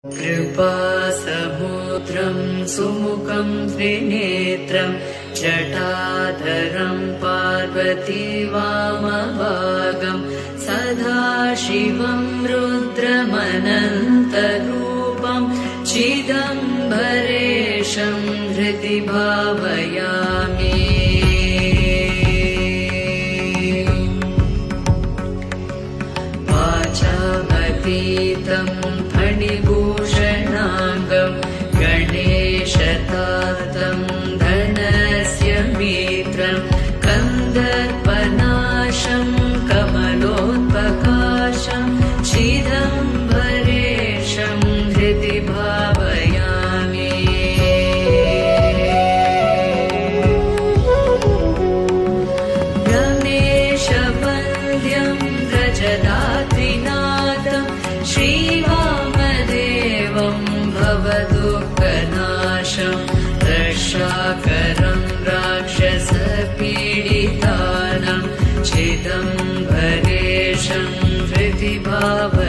कृपासमुद्रं सुमुखं त्रिनेत्रं जटाधरं पार्वतीवामभागं सदाशिवं रुद्रमनन्तरूपं चिदम्बरेशं हृदि भावयामि। वाचामतीतं फणिभूषणाङ्गं गणेशतातं धनस्य मित्रं कन्दर्पनाशं कमलोत्पकाशं चिदम्बरेशं हृदि भावयामि। रमेशवन्द्यं व्रजदात्रिनाथं श्रीवामदेवं भवदुःखनाशं रक्षाकरं राक्षसपीडितानां चिदम्बरेशं हृदि भावयामि।